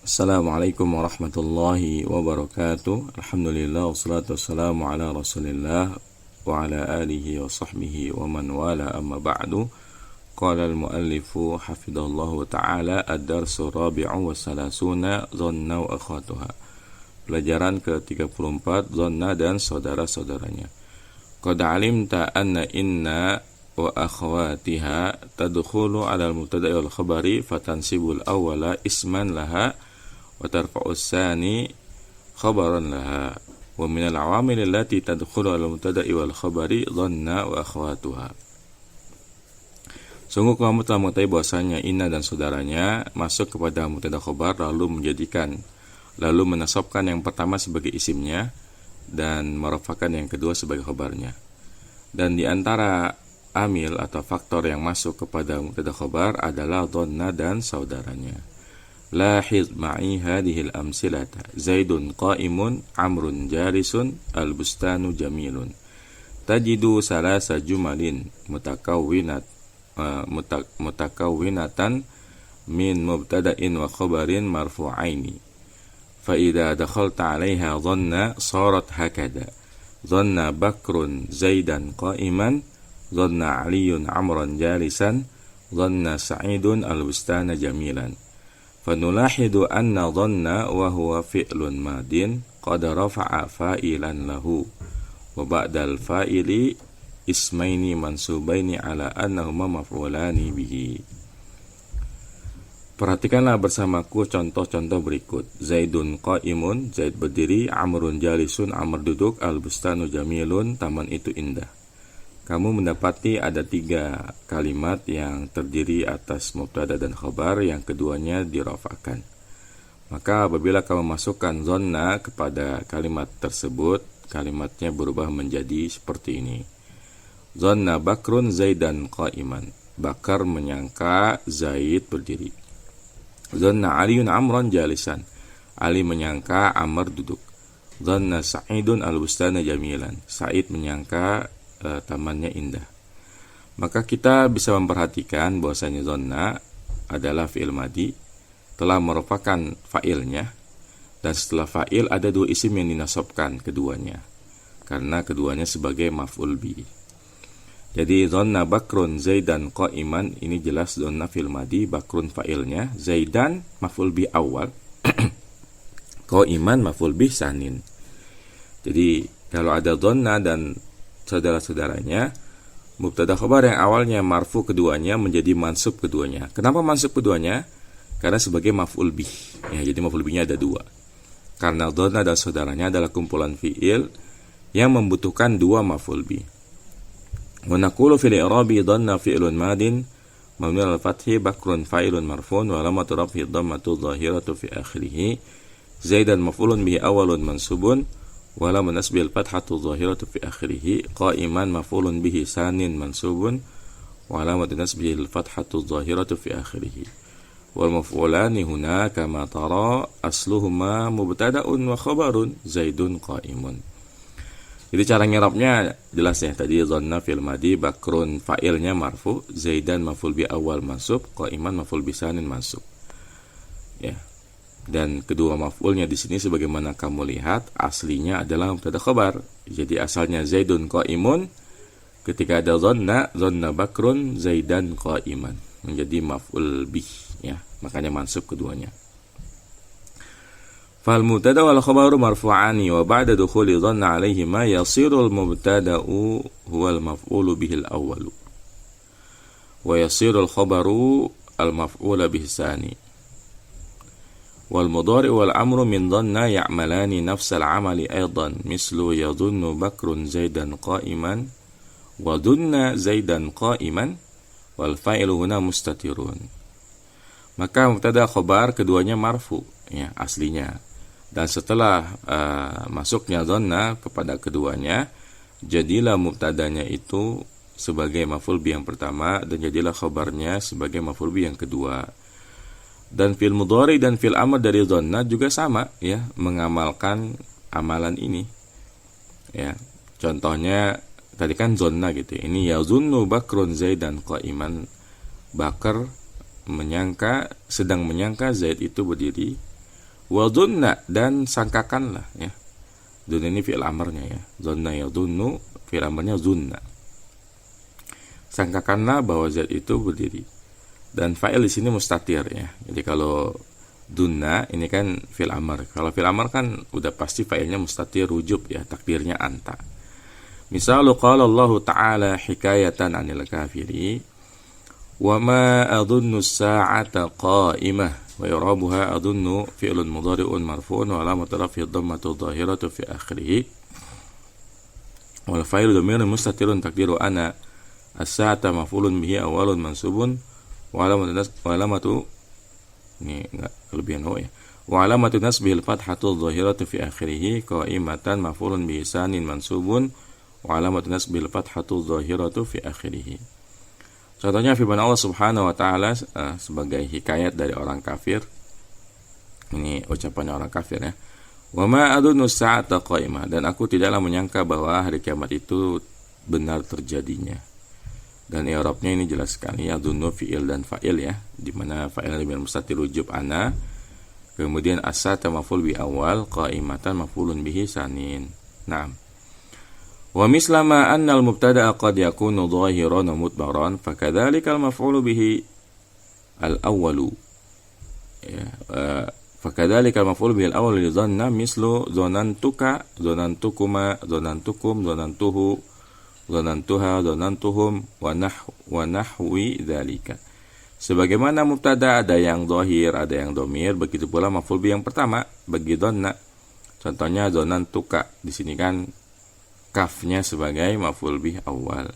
Assalamualaikum warahmatullahi wabarakatuh. Alhamdulillah wassalatu wassalamu ala Rasulillah wa ala alihi wa sahbihi wa man wala amma ba'du. Qala al-muallifu hafidhallahu ta'ala ad-darsu rabi'u wa salasuna dhanna wa akhwatuha. Pelajaran ke-34 dhanna dan saudara-saudaranya. Qad alimta anna inna wa akhwatiha tadkhulu ala al-mubtada'i wal khabari fatansibul awwala isman laha wa tarfa'us tsani khabaran laha wa min al-awamil allati tadkhulu ala al-mubtada'i wal khabari dhanna wa akhwatuha. Sungguh kamu telah mengetahui bahwasanya inna dan saudaranya masuk kepada mubtada khabar lalu menasabkan yang pertama sebagai isimnya dan merafakan yang kedua sebagai khabarnya. Dan di antara amil atau faktor yang masuk kepada mubtada khabar adalah dhanna dan saudaranya. Lahiz ma'i hadhil amsilata Zaidun qa'imun Amrun jalisun Al-bustanu jamilun. Tajidu salasa jumalin mutakawwinatan min mubtada'in wa khabarin marfu'aini. Fa idza dakhalta 'alaiha dhanna sarat hakada. Dhanna Bakrun Zaidan qa'iman, dhanna Aliyun Amran jalisan, dhanna Sa'idun Al-bustana jamilan. Fanulahidu anna dhanna wa huwa fi'lun madin qad rafa'a fa'ilan lahu wa ba'dal fa'ili ismaini mansubaini ala annahuma maf'ulani bihi. Perhatikanlah bersamaku contoh-contoh berikut. Zaidun qa'imun, Zaid berdiri. Amrun jalisun, Amr duduk. Al-bustanu jamilun, taman itu indah. Kamu mendapati ada 3 kalimat yang terdiri atas mubtada dan khabar, yang keduanya dirafa'kan. Maka apabila kamu masukkan dhanna kepada kalimat tersebut, kalimatnya berubah menjadi seperti ini. Dhanna Bakrun Zaidan qa'iman. Bakar menyangka Zaid berdiri. Dhanna Aliyun Amran jalisan. Ali menyangka Amr duduk. Dhanna Sa'idun al-bustana jamilan. Sa'id menyangka tamannya indah. Maka kita bisa memperhatikan bahwasanya dhanna adalah fi'il madi, telah merupakan fa'ilnya, dan setelah fa'il ada 2 isim yang dinasabkan keduanya, karena keduanya sebagai maf'ul bi. Jadi dhanna Bakrun Zaidan qa'iman, ini jelas dhanna fi'il madi, Bakrun fa'ilnya, Zaidan maf'ul bi awal, qa'iman maf'ul bi sanin. Jadi kalau ada dhanna dan saudara-saudaranya, mubtada khabar yang awalnya marfu keduanya menjadi mansub keduanya. Kenapa mansub keduanya? Karena sebagai maf'ul bih. Ya, jadi maf'ul bihnya ada 2. Karena dhanna dan saudaranya adalah kumpulan fi'il yang membutuhkan 2 maf'ul bih. Wa naqulu fil i'rabi dhanna fi'lun madin mabniun 'alal fathi, Bakrun fa'ilun marfu'un wa alamatu raf'ihi dhammatu dhahiratu fi akhirih, Zaidan maf'ulun bihi awwalun mansubun wa lam nasbil fathatu dhahiratu fi akhirih, qa'iman maf'ulun bihi sanin mansubun wa lam nasbil fathatu dhahiratu fi akhirih. Wal maf'ulani huna kama tara asluhuma mubtada'un wa khabarun Zaidun qa'imun. Jadi cara ngirabnya jelas ya, tadi dhanna fil madi, Bakrun fa'ilnya marfu, Zaidan maf'ul bi awal mansub, qa'iman maf'ul bi sanin mansub. Ya. Dan kedua maf'ulnya di sini sebagaimana kamu lihat aslinya adalah mubtada khabar. Jadi asalnya Zaidun qa'imun, ketika ada dhanna Bakrun Zaidan qa'iman, menjadi maf'ul bih ya, makanya mansub keduanya. Fal mubtada wal khabaru marfu'ani wa ba'da dukhuli dhanna 'alaihima yasirul mubtada'u huwal maf'ulu bihil awwalu wa yasirul khabaru al maf'ula bih tsani. Wal mudhari wal amru min dhanna ya'malani nafsal 'amali aidan mislu yadhunnu Bakrun Zaidan qa'iman wa dhunna Zaidan qa'iman wal fa'ilu huna mustatirun. Maka mubtada khabar keduanya marfu ya aslinya, dan setelah masuknya dhanna kepada keduanya, jadilah mubtadanya itu sebagai maf'ul bi yang pertama dan jadilah khabarnya sebagai maf'ul bi yang kedua. Dan fil mudhari dan fil amr dari dhanna juga sama ya, mengamalkan amalan ini. Ya, contohnya tadi kan dhanna gitu. Ini yazunnu Bakrun Zaidan qa'iman. Bakar sedang menyangka Zaid itu berdiri. Wa dhunna, dan sangkakanlah ya. Dhunna ini fi'il amarnya ya. Dhanna yadhunnu, fi'il amarnya dhunna. Sangkakanlah bahwa Z itu berdiri. Dan fa'il di sini mustatir ya. Jadi kalau dhunna ini kan fi'il amar. Kalau fi'il amar kan udah pasti fa'ilnya mustatir rujub ya, takdirnya anta. Misalu qala Allah Ta'ala hikayatan 'anil kafiri wa ma adhunnu as-sa'ata qa'imah wa yurabuha adhunnu fi'lun mudhari'un marfu'un wa alamatu raf'ihi dhammatu dhahiratu fi akhirih wal fa'ilu dhamirun mustatirun taqdiru ana as-sa'ata maf'ulun bihi awwalun mansubun wa alamatu ini enggak kelebihan ya. Wa alamatu nasbihil fathatu dhahiratu fi akhirih qa'imatan maf'ulun bihi sanin mansubun wa alamatu nasbil fathatu dhahiratu fi akhirih. Contohnya firman Allah Subhanahu wa taala sebagai hikayat dari orang kafir. Ini ucapannya orang kafir ya. Wa ma adunnu sa'ata qa'imah, dan aku tidaklah menyangka bahwa hari kiamat itu benar terjadinya. Dan i'rabnya ini jelas sekali, adunnu fi'il dan fa'il ya, di mana fa'il bil mustatir rujub ana, kemudian as-sa'ata maf'ul bi awal, qa'imatan maf'ulun bihi sanin. Naam. Wa mislama annal mubtada'a qad yakunu dhahiran wa mudbaran fakadzalikal maf'ulu bihi al-awwalu ya fakadzalikal maf'ulu bihi al-awwalu li dhanna mislu dhanantuka dhanantukuma dhanantukum dhanantuhu dhanantuha dhanantuhum wa nahwi dzalika. Sebagaimana mubtada ada yang dhahir, ada yang dhamir, begitu pula maf'ul bihi yang pertama bagi dhanna. Contohnya dhanantuka, di sini kan kafnya sebagai maf'ul bih awal.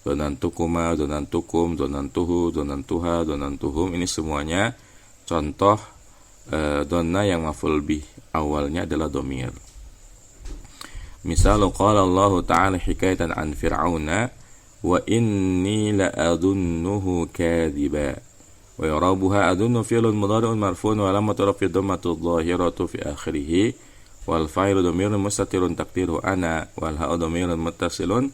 Dhanantukuma, dhanantukum, dhanantuhu, dhanantuha, dhanantuhum, ini semuanya contoh dhanna yang maf'ul bih awalnya adalah dhamir. Misal qala Allah Ta'ala hikayatan an fir'auna wa inni la'adunnuhu kadhiba wa yarabuha adunnu fi'lun mudhari'un marfu'un wa alamatu raf'i dhammatu dhahiratu fi akhirih wal fa'ilu dhamirun mustatirun taqdiruhu ana wal ha'u dhamirun muttasilun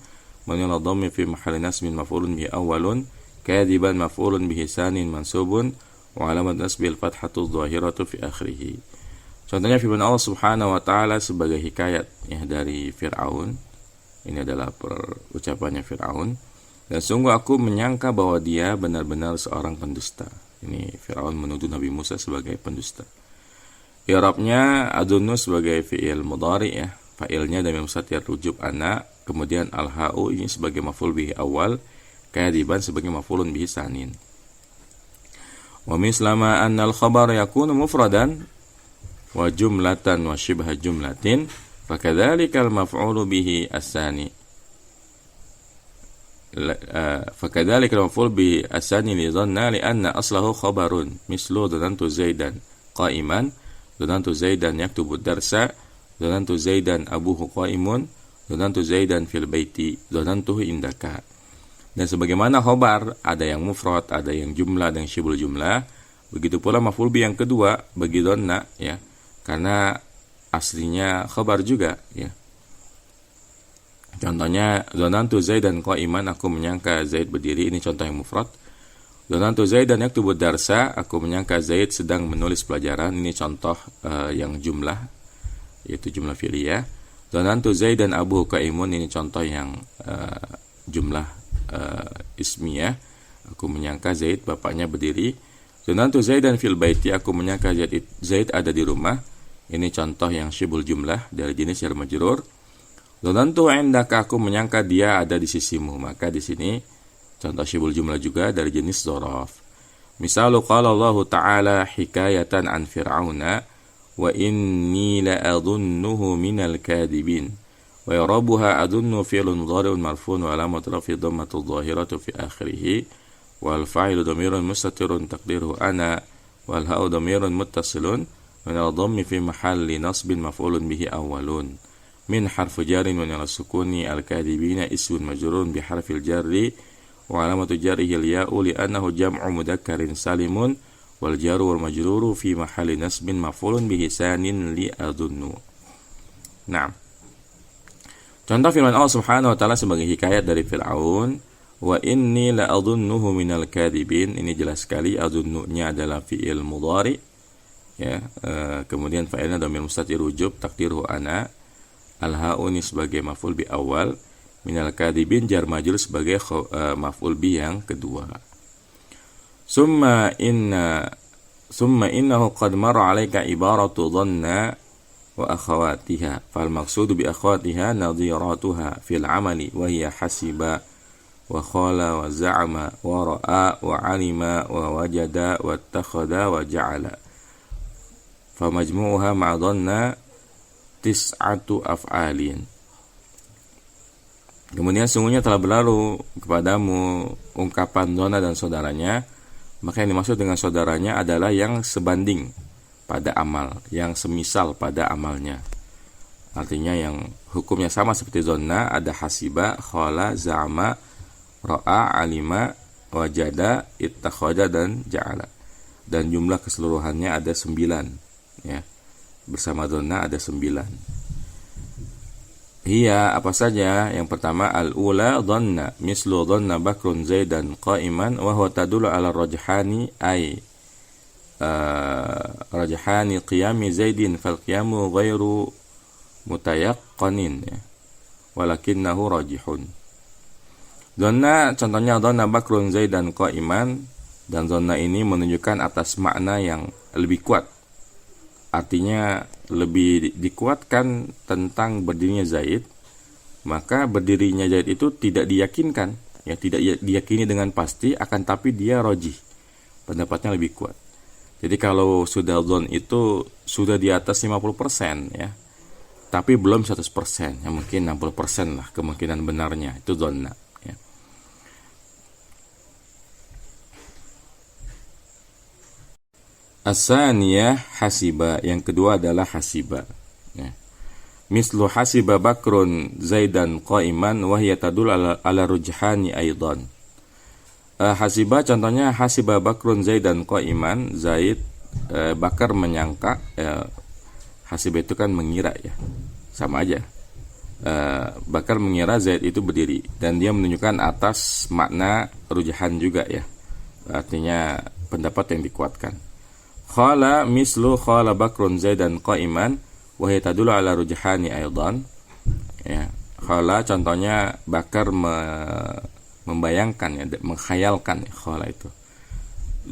manil dhammi fi mahalli nasbin maf'ulun bihi awwalun kadiban maf'ulun bihi sanin mansubun wa alamat nasbil fathatu dhahiratu fi akhirih. Contohnya firman Allah Subhanahu wa taala sebagai hikayat ya dari Firaun. Ini adalah ucapannya Firaun. Dan sungguh aku menyangka bahwa dia benar-benar seorang pendusta. Ini Firaun menuduh Nabi Musa sebagai pendusta. I'rabnya adunnu sebagai fi'il mudhari ya, fa'ilnya dhamir mustatir rujub ana, kemudian al-ha'u ini sebagai maf'ul bihi awal, kadiban sebagai maf'ulun bihi sanin. Wa mislama anna al-khabar yakunu mufradan wa jumlatan wa shibha jumlatin fakadzalika al-maf'ulu bihi as-sani. Fakadzalika al-maf'ul bihi as-sani li dhanna li anna aslahu khabarun mislu dhanantu zaidan qa'iman dhanantu zaidan yaktubu darsa dhanantu zaidan abuhu qaimun dhanantu zaidan fil baiti dhanantuhu indaka. Dan sebagaimana khobar ada yang mufrad, ada yang jumlah, ada yang syibul jumlah, begitu pula maf'ul bi yang kedua bagi dhanna ya, karena aslinya khobar juga ya. Contohnya dhanantu zaidan qaiman, aku menyangka Zaid berdiri, ini contoh yang mufrad. Dhanantu Zaidan yaktubu darsa, aku menyangka Zaid sedang menulis pelajaran, ini contoh yang jumlah, yaitu jumlah fi'liyah. Dhanantu Zaidan abuhu qaimun, ini contoh yang jumlah ismiyah, aku menyangka Zaid bapaknya berdiri. Dhanantu Zaidan fil baiti, aku menyangka Zaid ada di rumah, ini contoh yang syibul jumlah dari jenis jar majrur. Dhanantu indaka, aku menyangka dia ada di sisimu, maka di sini contoh syibul jumlah juga dari jenis dzaraf. Misalu qala Allah Ta'ala hikayatan an fir'auna wa inni la'adhunnuhu minal kadhibin wa yarabuha adunnu fi'lun mudhari'un marfu'un wa alamatu raf'i dhammatu dhahiratu fi akhirih wal fa'ilu dhamirun mustatirun taqdiruhu ana wal ha'u dhamirun muttasilun min al-dhammi fi mahalli nasbin maf'ulun bihi awwalun min harfu jarin wa al-sukuni al-kadhibina ismun majrurun bi harfil jarri wa alamatu jarrihi al-ya'u li'annahu jam'u mudakkarin salimun wal jaru wal majruru fi mahalli nasbin maf'ulun bihi sanin li adunnu. Nah, contoh firman Allah Subhanahu wa taala sebagai hikayat dari Firaun, wa inni la adunnuhu minal kadhibin, ini jelas sekali adunnunya adalah fi'il mudhari ya. Kemudian fa'ilnya dhamir mustatir wujub takdiruhu ana, al-ha'u ini sebagai maf'ul bi awal, minal kadibin jar majrur sebagai maf'ul bi yang kedua. Summa innahu qad marra 'alaika ibaratu dhanna wa akhawatiha fal maqsudu bi akhawatiha nadhiratuha fil 'amali wa hiya hasiba wa khala wa za'ama wa ra'a wa 'alima wa wajada wa ittakhadha wa ja'ala fa majmu'uha ma'a dhanna tis'atu af'alin. Kemudian sungguhnya telah berlalu kepadamu ungkapan dhanna dan saudaranya, maka yang dimaksud dengan saudaranya adalah yang sebanding pada amal, yang semisal pada amalnya. Artinya yang hukumnya sama seperti dhanna, ada hasiba, khala, za'ama, ra'a, alima, wajada, ittakhadha dan ja'ala. Dan jumlah keseluruhannya ada 9, ya. Bersama dhanna ada 9. Hiya apa saja? Yang pertama al-ula dhanna mislu dhanna Bakrun Zaidan qa'iman wa huwa tadullu ala rajhani ay rajhani qiyami Zaidin fal qiyamu ghairu mutayaqqanin, ya. Walakinnahu rajihun. Dhanna contohnya dhanna Bakrun Zaidan qa'iman, dan dhanna ini menunjukkan atas makna yang lebih kuat. Artinya lebih dikuatkan tentang berdirinya Zaid, maka berdirinya Zaid itu tidak diyakinkan, ya, tidak diyakini dengan pasti, akan tapi dia rajih, pendapatnya lebih kuat. Jadi kalau sudah dzon itu sudah di atas 50%, ya, tapi belum 100%, ya mungkin 60% lah kemungkinan benarnya, itu dzonna, ya. As-saniyah hasiba, yang kedua adalah hasiba, ya. Mislu hasiba Bakrun Zaidan qa'iman wa hiya tadul ala rujhani aidan. Hasiba contohnya hasiba Bakrun Zaidan qa'iman, Zaid Bakar menyangka, hasiba itu kan mengira, ya, sama aja. Bakar mengira Zaid itu berdiri, dan dia menunjukkan atas makna rujhan juga, ya, artinya pendapat yang dikuatkan. Khala mislu khala Bakrun Zaidan qa'iman wa hiya tadullu ala rujhani aidan, ya. Khala contohnya Bakar membayangkan, ya, menghayalkan, ya, khala itu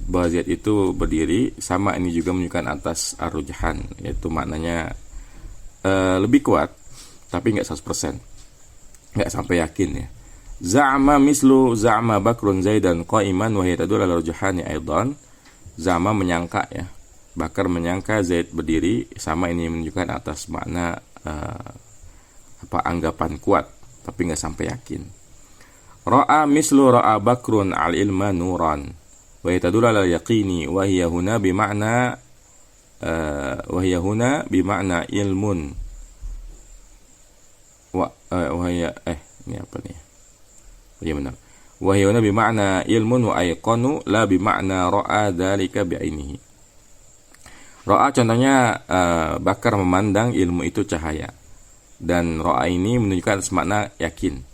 bahwa Zaid itu berdiri, sama ini juga menunjukkan atas ar-rujhan, yaitu maknanya lebih kuat tapi enggak 100%, enggak sampai yakin, ya. Za'ama mislu za'ama Bakrun Zaidan qa'iman wa hiya tadullu ala rujhani aidan. Zama menyangka, ya, Bakar menyangka Zaid berdiri, sama ini menunjukkan atas makna anggapan kuat tapi nggak sampai yakin. Ra'a mislu ra'a Bakrun al-ilma nuran wa yatadullu ala yaqini wa hiya huna bima'na ilmun ini apa nih? Ya benar. Wa hiya bima'na ilmun wa ayqanu la bima'na ra'a dzalika bi'ainihi. Ra'a contohnya Bakar memandang ilmu itu cahaya, dan ra'a ini menunjukkan makna yakin,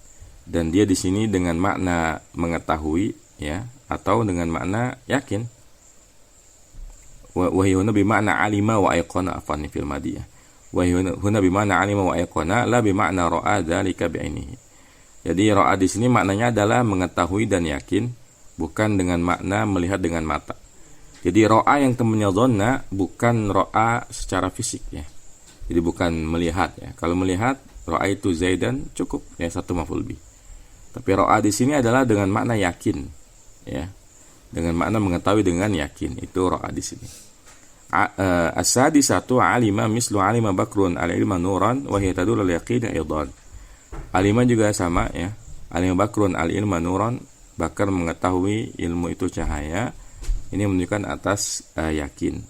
dan dia di sini dengan makna mengetahui, ya, atau dengan makna yakin. Wa hiya bima'na alima wa ayqana afani fil madiyah. Wa hiya bima'na alima wa ayqana la bima'na ra'a dzalika bi'ainihi. Jadi ra'a di sini maknanya adalah mengetahui dan yakin, bukan dengan makna melihat dengan mata. Jadi ra'a yang temannya dhanna bukan ra'a secara fisik, ya. Jadi bukan melihat, ya. Kalau melihat ra'a itu Zaidan cukup, ya, satu maf'ul bih. Tapi ra'a di sini adalah dengan makna yakin, ya. Dengan makna mengetahui dengan yakin, itu ra'a di sini. As-sadisatu alima mislu alima Bakrun al-ilma nuran wa hiya tadullu al-yaqin aidan. Alima juga sama, ya. Alima Bakrun al-ilma nuran, Bakar mengetahui ilmu itu cahaya, ini menunjukkan atas yakin.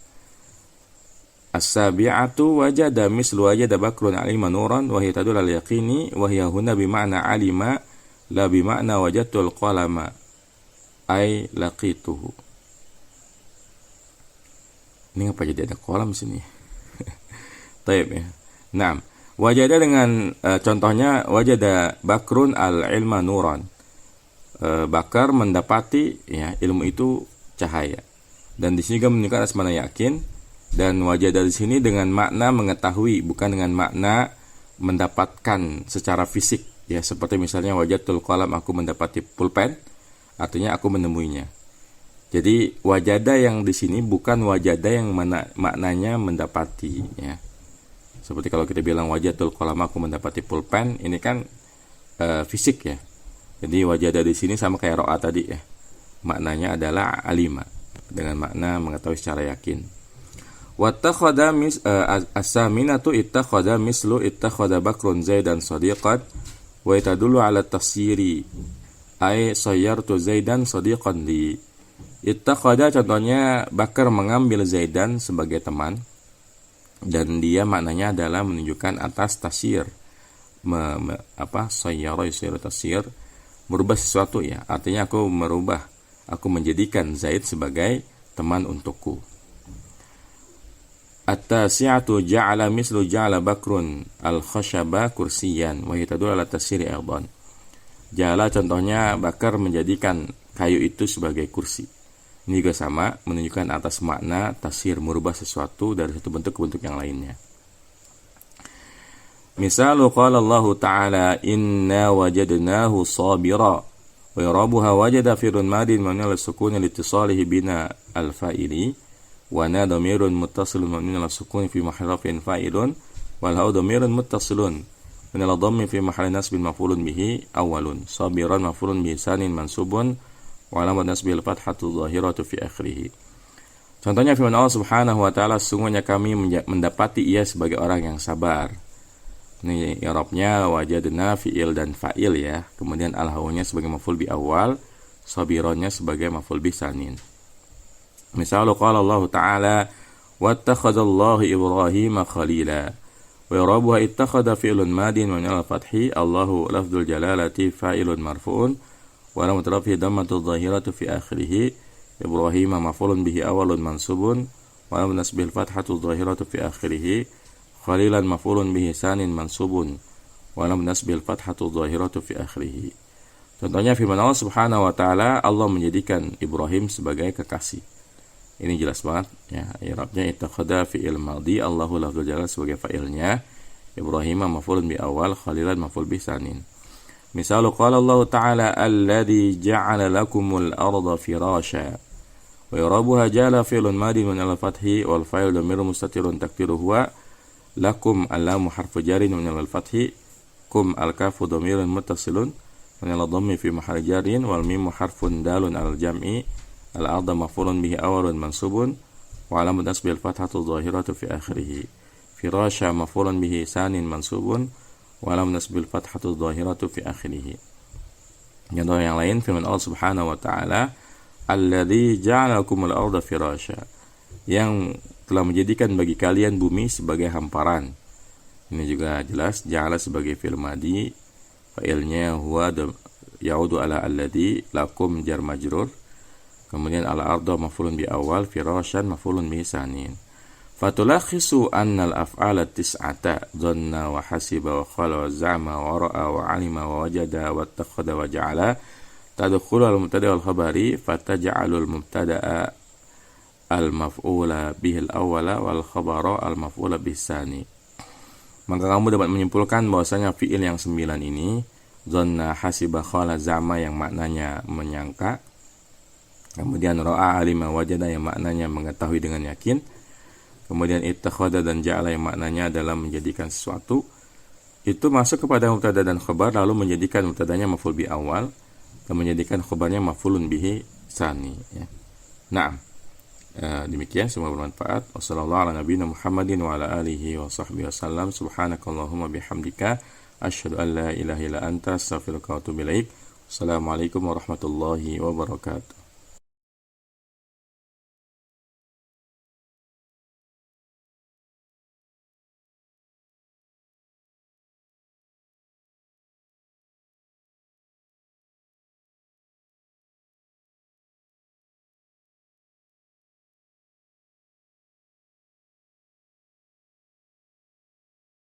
As-sabi'atu wajada mislu wajada Bakrun al-ilma nuran wa hiya tadullu al-yaqini wa hiya huna bima'na alima la bima'na wajadtul qalama ay laqituhu. Ini apa jadi ada kolam sini? Taib, ya. Naam. Wajada dengan contohnya wajada Bakrun al-ilma nuran. Bakar mendapati, ya, ilmu itu cahaya. Dan di sini juga menunjukkan asmana yakin, Dan wajada di sini dengan makna mengetahui, bukan dengan makna mendapatkan secara fisik. Ya, seperti misalnya wajatul qalam, aku mendapati pulpen, artinya aku menemuinya. Jadi wajada yang di sini bukan wajada yang maknanya mendapati, ya. Seperti kalau kita bilang wajatul qalam, aku mendapati pulpen, ini kan fisik ya. Jadi wajada di sini sama kayak ro'a tadi ya. Maknanya adalah alima, dengan makna mengetahui secara yakin. Wattakhadha as-saminatu ittakhadha mislu ittakhadha Bakrun Zaidan sadiqan wa tadullu ala tafsiri ay sayyartu Zaidan sadiqan li. Ittakhadha contohnya Bakar mengambil Zaidan sebagai teman, dan dia maknanya adalah menunjukkan atas tasyir, sayyara yusiru tasyir, merubah sesuatu ya. Artinya aku menjadikan Zaid sebagai teman untukku. At-tasi'atu ja'ala mislu ja'ala Bakrun al-khashaba kursiyan wa yatadullu ala tasyiri aidan. Ja'ala contohnya Bakar menjadikan kayu itu sebagai kursi. Ini juga sama, menunjukkan atas makna tasyir, merubah sesuatu dari satu bentuk ke bentuk yang lainnya. Misalu qala Allah Ta'ala inna wajadnahu sabira wa yarabuha wajada firun madin mabni ala sukuni litisalihi bina al-fa'ili wa na dhamirun muttasilun mabni ala sukuni fi mahalli raf'in fa'ilun wal ha'u dhamirun muttasilun min ala dhammi fi mahalli nasbin maf'ulun bihi awwalun sabiran maf'ulun bihi sanin mansubun wa alamat nasbil fathatu dhahiratu fi akhirih. Contohnya firman Allah Subhanahu wa taala, sesungguhnya kami mendapati ia sebagai orang yang sabar. Ini i'rabnya wajadna fi'il dan fa'il ya. Kemudian al-haunya sebagai maf'ul bi awal, sabirannya sebagai maf'ul bi sanin. Misal qala Allah taala wattakhadallahu Ibrahima khalila wa i'rabuha ittakhadha fi'lun madin wa min al-fathi Allahu lafdzul jalalati fa'ilun marfu'un wa alamat rafihi dhammatu dhahiratu fi akhirih. Ibrahim maf'ulun bihi awalun mansubun wa alamat nasbil fathatu dhahiratu fi akhirih. Khalilan maf'ulun bihi sanin mansubun wa alamat nasbil fathatu dhahiratu fi akhirih. Contohnya firman Allah Subhanahu wa taala, Allah menjadikan Ibrahim sebagai kekasih. Ini jelas banget ya. I'rabnya ittakhadha fi'il madhi, Allahu lafdzul jalal sebagai fa'ilnya, Ibrahim maf'ulun bi awal, khalilan maf'ul bihi sanin. Misal qala Allah Ta'ala alladzi ja'ala lakumul arda firasha wa yarabuha ja'ala fi'lun madin min al-fathi wal fa'il dhamirun mustatirun taqdiruhu huwa lakum alamu harfu jarin min al-fathi kum al-kafu dhamirun muttasilun min al-dhammi fi mahalli jarin wal mim harfun dalun al-jam'i al-arda maf'ulun bihi awwalun mansubun wa alamat nasbil fathatu dhahiratu fi akhirih. Firasha maf'ulun bihi sanin mansubun wa lam nasbil fathatu dhahiratu fi akhirih. Contoh yang lain firman Allah Subhanahu wa taala alladzi ja'ala lakumul arda firasha, yang telah menjadikan bagi kalian bumi sebagai hamparan. Ini juga jelas ja'ala sebagai fi'il madhi, fa'ilnya huwa ya'udu ala alladzi, lakum jar majrur, kemudian ala arda maf'ulun bi awal, firashan maf'ulun bi sanin. Fatulakhisu annal af'ala tis'ata dhanna wa hasiba wa khala wa za'ama wa ra'a wa 'alima wa wajada wa ittakhadha wa ja'ala tadkhulu al-mubtada' wal khabari fataj'alul mubtada'a al-maf'ula bihi al-awwala wal khabara al-maf'ula bis sani. Maka kamu dapat menyimpulkan bahwasanya fi'il yang 9 ini dhanna, hasiba, khala, za'ama yang maknanya menyangka, kemudian ra'a, 'alima, wajada yang maknanya mengetahui dengan yakin, kemudian ittakhadha dan ja'ala yang maknanya adalah menjadikan sesuatu, itu masuk kepada mubtada dan khabar, lalu menjadikan mubtadanya maf'ul bi awal dan menjadikan khabarnya maf'ulun bihi tsani ya. Naam. Demikian, semoga bermanfaat. Wassallallahu ala nabiyina Muhammadin wa ala alihi wa sahbihi wasallam. Subhanakallahumma bihamdika asyhadu an la ilaha illa anta astaghfiruka wa atubu ilaik. Assalamualaikum warahmatullahi wabarakatuh.